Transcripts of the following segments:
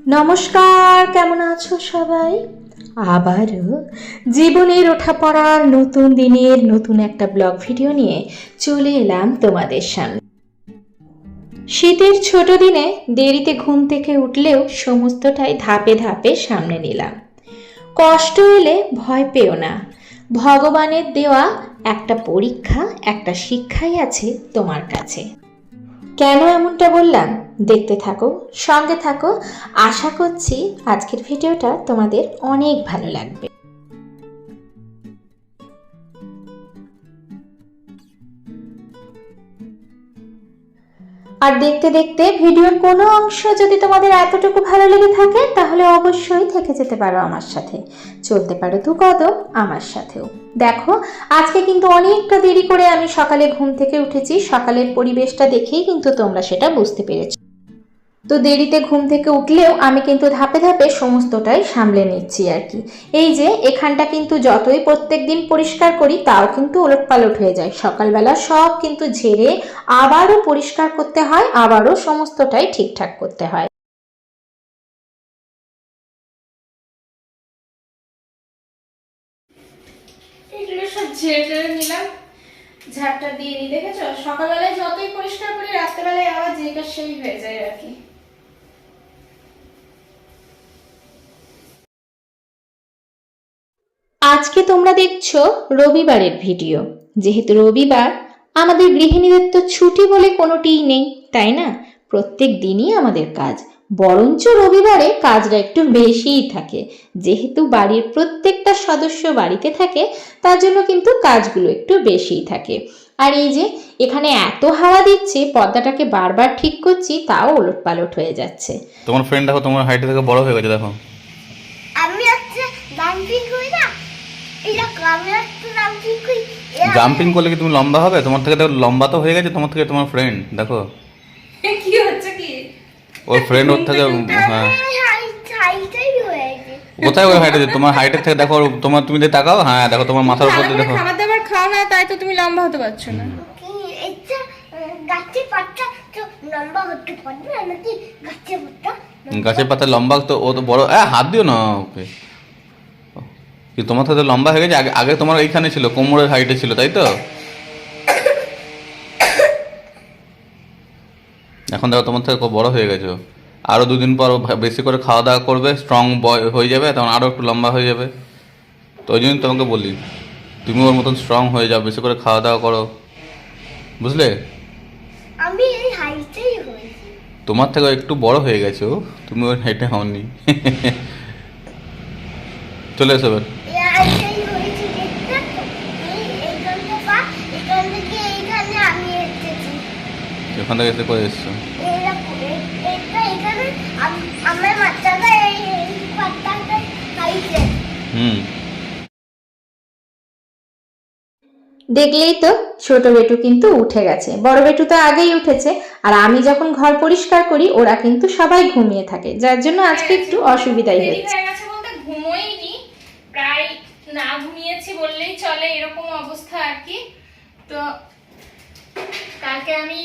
নমস্কার, কেমন আছো সবাই? আবারও জীবনের ওঠা পড়ার নতুন দিনের নতুন একটা ব্লগ ভিডিও নিয়ে চলে এলাম তোমাদের সামনে। শীতের ছোট দিনে দেরিতে ঘুম থেকে উঠলেও সমস্তটাই ধাপে ধাপে সামনে নিলাম। কষ্ট এলে ভয় পেও না, ভগবানের দেওয়া একটা পরীক্ষা, একটা শিক্ষাই আছে তোমার কাছে। কেন এমনটা বললাম দেখতে থাকো, সঙ্গে থাকো। আশা করছি আজকের ভিডিওটা তোমাদের অনেক ভালো লাগবে। আর দেখতে দেখতে ভিডিওর কোনো অংশ যদি তোমাদের এতটুকু ভালো লেগে থাকে তাহলে অবশ্যই থেকে যেতে পারো আমার সাথে, চলতে পারো দু কদম আমার সাথেও। দেখো, আজকে কিন্তু অনেকটা দেরি করে আমি সকালে ঘুম থেকে উঠেছি। সকালের পরিবেশটা দেখেই কিন্তু তোমরা সেটা বুঝতে পেরেছো। তো দেরিতে ঘুম থেকে উঠলেও আমি কিন্তু ধাপে ধাপে সমস্তটাই সামলে নিচ্ছি আর কি। এই যে এখানটা কিন্তু যতই প্রত্যেক দিন পরিষ্কার করি তাও কিন্তু ওলটপালট হয়ে যায়। সকালবেলা সব কিন্তু ঝেড়ে আবারও পরিষ্কার করতে হয়, আবারও সমস্তটাই ঠিকঠাক করতে হয়। এগুলো সব ঝেড়ে নিলাম, ঝাড়টা দিয়ে নি। দেখেছো, সকালবেলায় যতই পরিষ্কার করি রাত্রেবেলায় আবার যেটা সেই হয়ে যায় আর কি। আজকে তোমরা দেখছো রবিবারের ভিডিও। যেহেতু রবিবার, আমাদের গৃহিণীদের তো ছুটি বলে কোনোটিই নেই, তাই না? প্রত্যেক দিনই আমাদের কাজ, বরঞ্চ রবিবারে কাজটা একটু বেশিই থাকে। যেহেতু বাড়ির প্রত্যেকটা সদস্য বাড়িতে থাকে, তার জন্য কিন্তু কাজগুলো একটু বেশিই থাকে। আর এই যে এখানে এত হাওয়া দিচ্ছে, পর্দাটাকে বারবার ঠিক করছি তাও ওলটপালট হয়ে যাচ্ছে। তোমার ফ্রেন্ড দেখো, তোমার হাইট থেকে বড় হয়ে গেছে দেখো। আমি একটা জাম্পিং করি না, এটা আমি একটা জাম্পিং করি। জাম্পিং করলে কি তুমি লম্বা হবে? তোমার থেকে দেখো লম্বা তো হয়ে গেছে, তোমার থেকে তোমার ফ্রেন্ড দেখো। কি হচ্ছে কি? ওর ফ্রেন্ড ওর থেকে হ্যাঁ। হাইটাই হয়েছে। কোথায় ওই হাইট আছে? তোমার হাইটের থেকে দেখো, তোমার তুমি যে তাকাও, হ্যাঁ দেখো তোমার মাথার উপর দিয়ে দেখো। খাবার দাবার খাও না, তাই তো তুমি লম্বা হতে পারছো না। এটা গাছের পাতা তো লম্বা হতে পারবে নাকি? গাছের পাতা গাছের পাতা লম্বা তো, ও তো বড়। হাত দিও না ওকে। কি তোমার থেকে লম্বা হয়ে গেছে? আগে আগে তোমার এইখানে ছিল, কোমরের হাইটে ছিল, তাই তো? এখন দেখো তোমার থেকে খুব বড় হয়ে গেছে। আরও দুদিন পর বেশি করে খাওয়া দাওয়া করবে, স্ট্রং বয় হয়ে যাবে, তখন আরও একটু লম্বা হয়ে যাবে। তো ওই জন্য তোমাকে বলি, তুমি ওর মতন স্ট্রং হয়ে যাও, বেশি করে খাওয়া দাওয়া করো, বুঝলে? আমি এই হাইটাই হয়েছে। তোমার থেকে একটু বড় হয়ে গেছে ও, তুমি ওর হাইটে হওনি। চলে এসো এবার। এই হাইটাই হয়েছে, দেখতে তো? এইখান থেকে এখান থেকে এইখানে আমি এসেছি। এখান থেকে এসে করে এসছো। এখানে আমার মাথাটা এই পাতাটা খাইছে। হুম। দেখলেই তো, ছোট বেটু কিন্তু উঠে গেছে, বড় বেটু তো আগেই উঠেছে। আর আমি যখন ঘর পরিষ্কার করি ওরা কিন্তু সবাই ঘুমিয়ে থাকে, যার জন্য আজকে একটু অসুবিধাই দেরি হচ্ছে। হয়ে গেছে বলতে ঘুমোইনি, প্রায় না ঘুমিয়েছি বললেই চলে, এরকম অবস্থা আর কি। তো কালকে আমি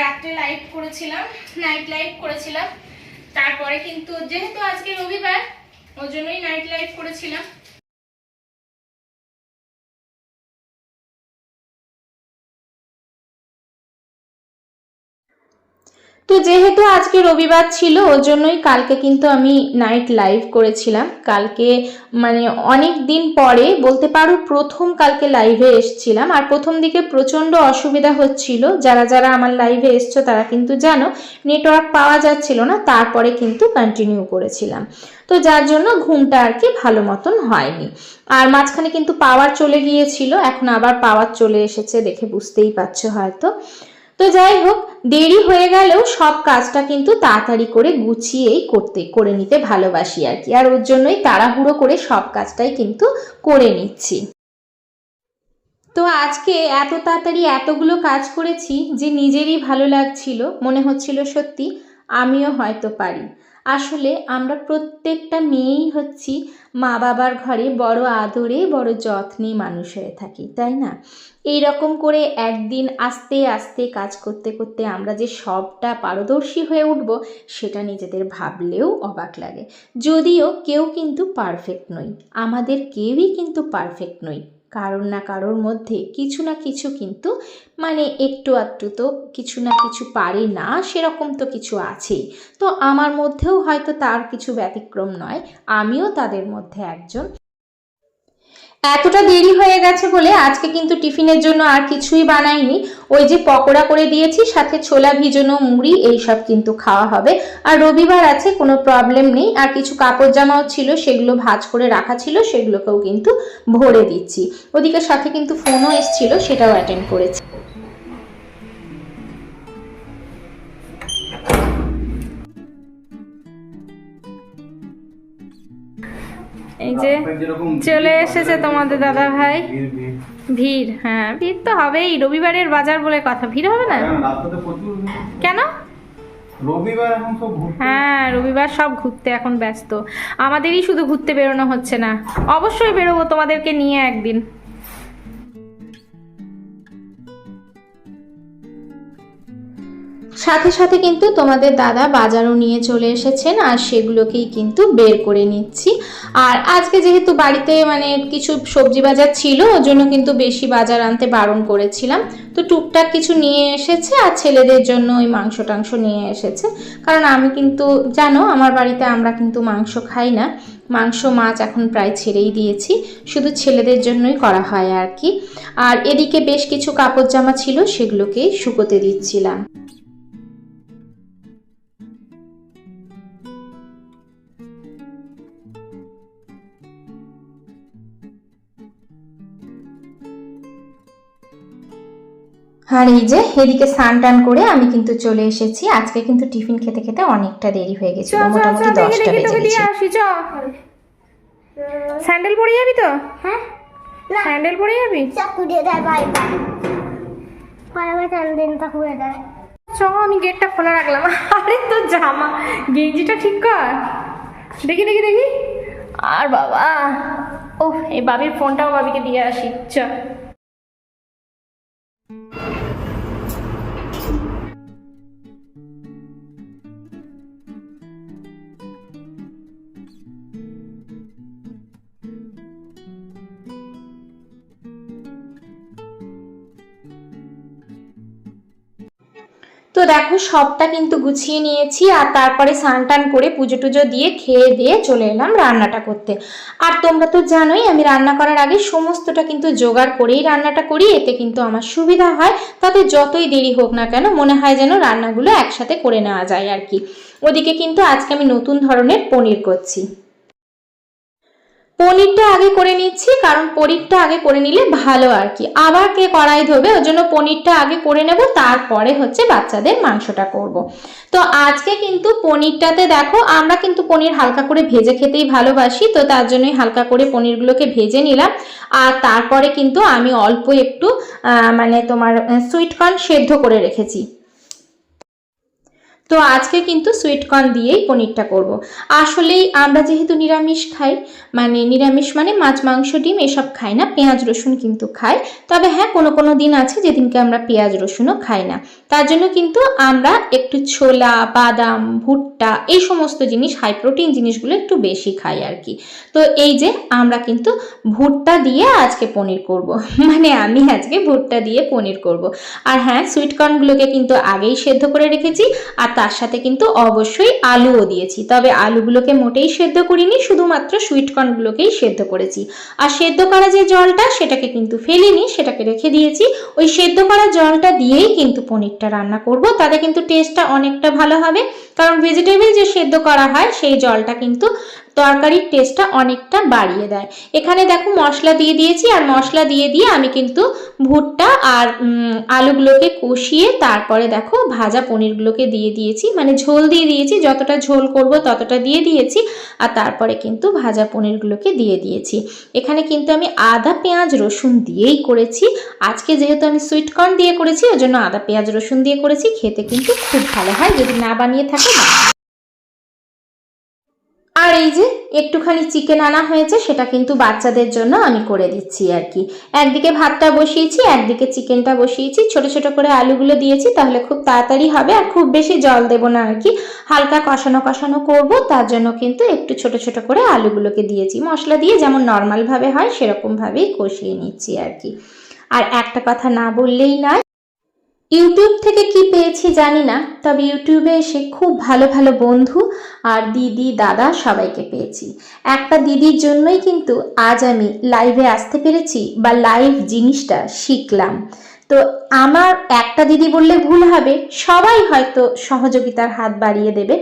রাত্রে লাইভ করেছিলাম, নাইট লাইভ করেছিলাম। তারপরে কিন্তু যেহেতু আজকে রবিবার, ওই জন্যই নাইট লাইভ করেছিলাম। তো যেহেতু আজকে রবিবার ছিল ওর জন্যই কালকে কিন্তু আমি নাইট লাইভ করেছিলাম। কালকে মানে অনেক দিন পরে বলতে পারো প্রথম কালকে লাইভে এসছিলাম। আর প্রথম দিকে প্রচণ্ড অসুবিধা হচ্ছিল, যারা যারা আমার লাইভে এসছো তারা কিন্তু জানো, নেটওয়ার্ক পাওয়া যাচ্ছিল না। তারপরে কিন্তু কন্টিনিউ করেছিলাম, তো যার জন্য ঘুমটা আর কি ভালো মতন হয়নি। আর মাঝখানে কিন্তু পাওয়ার চলে গিয়েছিল, এখন আবার পাওয়ার চলে এসেছে, দেখে বুঝতেই পারছো হয়তো। তো যাই হোক, দেরি হয়ে গেলেও সব কাজটা কিন্তু তাড়াতাড়ি করে গুছিয়েই করে নিতে ভালোবাসি আর কি। আর ওর জন্যই তাড়াহুড়ো করে সব কাজটাই কিন্তু করে নিচ্ছি। তো আজকে এত তাড়াতাড়ি এতগুলো কাজ করেছি যে নিজেরই ভালো লাগছিল, মনে হচ্ছিল সত্যি আমিও হয়তো পারি। আসলে আমরা প্রত্যেকটা মেয়েই হচ্ছি মা বাবার ঘরে বড় আদরে বড় যত্নে মানুষ হয়ে থাকি, তাই না? এই রকম করে একদিন আস্তে আস্তে কাজ করতে করতে আমরা যে সবটা পারদর্শী হয়ে উঠব সেটা নিজেদের ভাবলেও অবাক লাগে। যদিও কেউ কিন্তু পারফেক্ট নই, আমাদের কেউই কিন্তু পারফেক্ট নই, কারোর না কারোর মধ্যে কিছু না কিছু কিন্তু মানে একটু আধটু তো কিছু না কিছু পারি না, সেরকম তো কিছু আছেই। তো আমার মধ্যেও হয়তো তার কিছু ব্যতিক্রম নয়, আমিও তাদের মধ্যে একজন। এতটা দেরি হয়ে গেছে বলে আজকে কিন্তু টিফিনের জন্য আর কিছুই বানাইনি। ওই যে পকোড়া করে দিয়েছি, সাথে ছোলা ভিজানো মুড়ি, এইসব কিন্তু খাওয়া হবে। আর রবিবার আছে, কোনো প্রবলেম নেই। আর কিছু কাপড় জামাও ছিল, সেগুলো ভাঁজ করে রাখা ছিল, সেগুলোকেও কিন্তু ভরে দিচ্ছি। ওদিকে সাথে কিন্তু ফোনও এসেছিল, সেটাও অ্যাটেন্ড করেছি। এই যে চলে এসেছে তোমাদের দাদা ভাই। ভিড়, হ্যাঁ ভিড় তো হবেই, রবিবারের বাজার বলে কথা, ভিড় হবে না কেন? রবিবার এখন সব হ্যাঁ রবিবার সব ঘুরতে এখন ব্যস্ত, আমাদেরই শুধু ঘুরতে বেরোনো হচ্ছে না। অবশ্যই বেরোবো তোমাদেরকে নিয়ে একদিন। সাথে সাথে কিন্তু তোমাদের দাদা বাজারও নিয়ে চলে এসেছেন, আর সেগুলোকেই কিন্তু বের করে নিচ্ছি। আর আজকে যেহেতু বাড়িতে মানে কিছু সবজি বাজার ছিল, ওর জন্য কিন্তু বেশি বাজার আনতে বারণ করেছিলাম। তো টুকটাক কিছু নিয়ে এসেছে, আর ছেলেদের জন্য ওই মাংস টাংস নিয়ে এসেছে। কারণ আমি কিন্তু জানো আমার বাড়িতে আমরা কিন্তু মাংস খাই না, মাংস মাছ এখন প্রায় ছেড়েই দিয়েছি, শুধু ছেলেদের জন্যই করা হয় আর কি। আর এদিকে বেশ কিছু কাপড় জামা ছিল, সেগুলোকেই শুকোতে দিচ্ছিলাম। আর এই যে এদিকে স্নান টান করে আমি কিন্তু চলে এসেছি। আজকে কিন্তু টিফিন খেতে খেতে অনেকটা দেরি হয়ে গেছিল, মোটামুটি 10টা বেজে গেছে। স্যান্ডেল পরে যাবি তো? হ্যাঁ স্যান্ডেল পরে যাবি? চাকুড়িয়ে দেয় বাই বাই বাই বাই, চান্দিনটা খুলে দেয়। চ, আমি গেটটা খোলা রাখলাম। আরে তো জামা গেঞ্জিটা ঠিক কর, দেখি দেখি দেখি। আর বাবা, ও এই বাবির ফোনটাও বাবিকে দিয়ে আসি, চ। তো দেখো সবটা কিন্তু গুছিয়ে নিয়েছি, আর তারপরে স্নান টান করে পুজো টুজো দিয়ে খেয়ে দিয়ে চলে এলাম রান্নাটা করতে। আর তোমরা তো জানোই আমি রান্না করার আগে সমস্তটা কিন্তু জোগাড় করেই রান্নাটা করি, এতে কিন্তু আমার সুবিধা হয়। তাতে যতই দেরি হোক না কেন মনে হয় যেন রান্নাগুলো একসাথে করে নেওয়া যায় আর কি। ওদিকে কিন্তু আজকে আমি নতুন ধরনের পনির করছি। পনিরটা আগে করে নিচ্ছি, কারণ পনিরটা আগে করে নিলে ভালো আর কি, আবার কে কড়াই ধোবে, ওর জন্য পনিরটা আগে করে নেব, তারপরে হচ্ছে বাচ্চাদের মাংসটা করব। তো আজকে কিন্তু পনিরটাতে দেখো আমরা কিন্তু পনির হালকা করে ভেজে খেতেই ভালোবাসি, তো তার জন্যই হালকা করে পনিরগুলোকে ভেজে নিলাম। আর তারপরে কিন্তু আমি অল্প একটু মানে তোমার সুইট কর্ন সেদ্ধ করে রেখেছি। তো আজকে কিন্তু সুইট কর্ন দিয়েই পনিরটা করব। আসলেই আমরা যেহেতু নিরামিষ খাই, মানে নিরামিষ মানে মাছ মাংস ডিম এসব খাই না, পেঁয়াজ রসুন কিন্তু খাই। তবে হ্যাঁ কোনো কোনো দিন আছে যেদিনকে আমরা পেঁয়াজ রসুনও খাই না, তার জন্য কিন্তু আমরা একটু ছোলা বাদাম ভুট্টা এই সমস্ত জিনিস হাই প্রোটিন জিনিসগুলো একটু বেশি খাই আর কি। তো এই যে আমরা কিন্তু ভুট্টা দিয়ে আজকে পনির করব, মানে আমি আজকে ভুট্টা দিয়ে পনির করব। আর হ্যাঁ সুইট কর্নগুলোকে কিন্তু আগেই সেদ্ধ করে রেখেছি, আর তার সাথে কিন্তু অবশ্যই আলুও দিয়েছি। তবে আলুগুলোকে মোটেই সেদ্ধ করিনি, শুধুমাত্র সুইট কর্নগুলোকেই সেদ্ধ করেছি। আর সেদ্ধ করা যে জলটা সেটাকে কিন্তু ফেলিনি, সেটাকে রেখে দিয়েছি। ওই সেদ্ধ করা জলটা দিয়েই কিন্তু পনিরটা রান্না করব, তাতে কিন্তু টেস্টটা অনেকটা ভালো হবে। কারণ ভেজিটেবল যে সেদ্ধ করা হয় সেই জলটা কিন্তু তরকারির টেস্টটা অনেকটা বাড়িয়ে দেয়। এখানে দেখো মশলা দিয়ে দিয়েছি, আর মশলা দিয়ে দিয়ে আমি কিন্তু ভুট্টা আর আলুগুলোকে কষিয়ে তারপরে দেখো ভাজা পনিরগুলোকে দিয়ে দিয়েছি, মানে ঝোল দিয়ে দিয়েছি, যতটা ঝোল করব ততটা দিয়ে দিয়েছি। আর তারপরে কিন্তু ভাজা পনিরগুলোকে দিয়ে দিয়েছি। এখানে কিন্তু আমি আদা পেঁয়াজ রসুন দিয়েই করেছি। আজকে যেহেতু আমি সুইট কর্ন দিয়ে করেছি ওই জন্য আদা পেঁয়াজ রসুন দিয়ে করেছি, খেতে কিন্তু খুব ভালো হয়। যদি না বানিয়ে থাকো আর এই যে একটুখানি চিকেন আনা হয়েছে, সেটা কিন্তু বাচ্চাদের জন্য আমি করে দিচ্ছি আর কি। একদিকে ভাতটা বসিয়েছি, একদিকে চিকেনটা বসিয়েছি, ছোট ছোট করে আলুগুলো দিয়েছি, তাহলে খুব তাড়াতাড়ি হবে। আর খুব বেশি জল দেবো না আর কি, হালকা কষানো কষানো করব, তার জন্য কিন্তু একটু ছোট ছোট করে আলুগুলোকে দিয়েছি। মশলা দিয়ে যেমন নর্মালভাবে হয় সেরকমভাবেই কষিয়ে নিচ্ছি আর কি। আর একটা কথা না বললেই নয়, ইউটিউব থেকে কি পেয়েছি জানি না, তবে ইউটিউবে এসে খুব ভালো ভালো বন্ধু আর দিদি দাদা সবাইকে পেয়েছি। একটা দিদির জন্যই কিন্তু আজ আমি লাইভে আসতে পেরেছি বা লাইভ জিনিসটা শিখলাম। তো আমার একটা দিদি বললে ভুল হবে, সবাই হয়তো সহযোগিতার হাত বাড়িয়ে দেবে,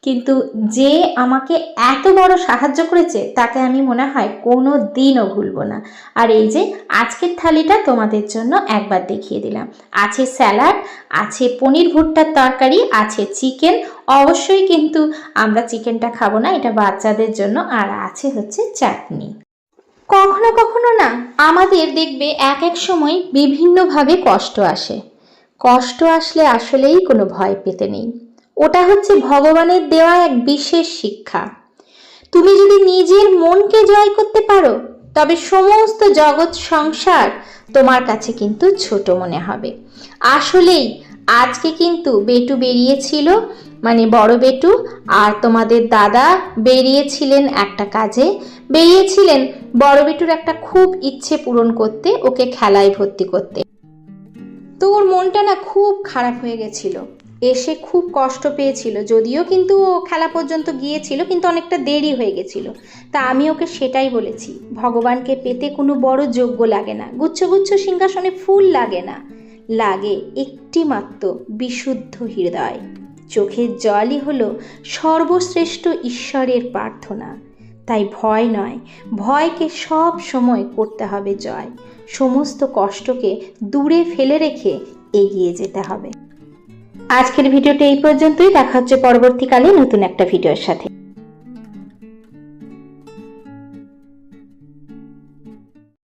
কিন্তু যে আমাকে এত বড় সাহায্য করেছে তাকে আমি মনে হয় কোনো দিনও ভুলবো না। আর এই যে আজকের থালিটা তোমাদের জন্য একবার দেখিয়ে দিলাম। আছে স্যালাড, আছে পনির ভুট্টার তরকারি, আছে চিকেন। অবশ্যই কিন্তু আমরা চিকেনটা খাবো না, এটা বাচ্চাদের জন্য। আর আছে হচ্ছে চাটনি। কখনো কখনো না আমাদের দেখবে এক এক সময় বিভিন্নভাবে কষ্ট আসে। কষ্ট আসলে আসলেই কোনো ভয় পেতে নেই, ওটা হচ্ছে ভগবানের দেওয়া এক বিশেষ শিক্ষা। তুমি যদি নিজের মনকে জয় করতে পারো, তবে সমস্ত জগৎ সংসার তোমার কাছে কিন্তু ছোট মনে হবে। আসলেই আজকে কিন্তু বেটু বেরিয়েছিল, মানে বড় বেটু, আর তোমাদের দাদা বেরিয়েছিলেন একটা কাজে, বেরিয়েছিলেন বড় বেটুর একটা খুব ইচ্ছে পূরণ করতে, ওকে খেলায় ভর্তি করতে। তো ওর মনটা না খুব খারাপ হয়ে গেছিল, এসে খুব কষ্ট পেয়েছিল। যদিও কিন্তু ও খেলা পর্যন্ত গিয়েছিল, কিন্তু অনেকটা দেরি হয়ে গেছিল। তা আমি ওকে সেটাই বলেছি, ভগবানকে পেতে কোনো বড় যোগ্য লাগে না, গুচ্ছ গুচ্ছ সিংহাসনে ফুল লাগে না, লাগে একটি মাত্র বিশুদ্ধ হৃদয়। চোখের জলই হলো সর্বশ্রেষ্ঠ ঈশ্বরের প্রার্থনা। তাই ভয় নয়, ভয়কে সব সময় করতে হবে জয়। সমস্ত কষ্টকে দূরে ফেলে রেখে এগিয়ে যেতে হবে। আজকের ভিডিওটা এই পর্যন্তই। দেখা হচ্ছে পরবর্তীকালে নতুন একটা ভিডিওর সাথে।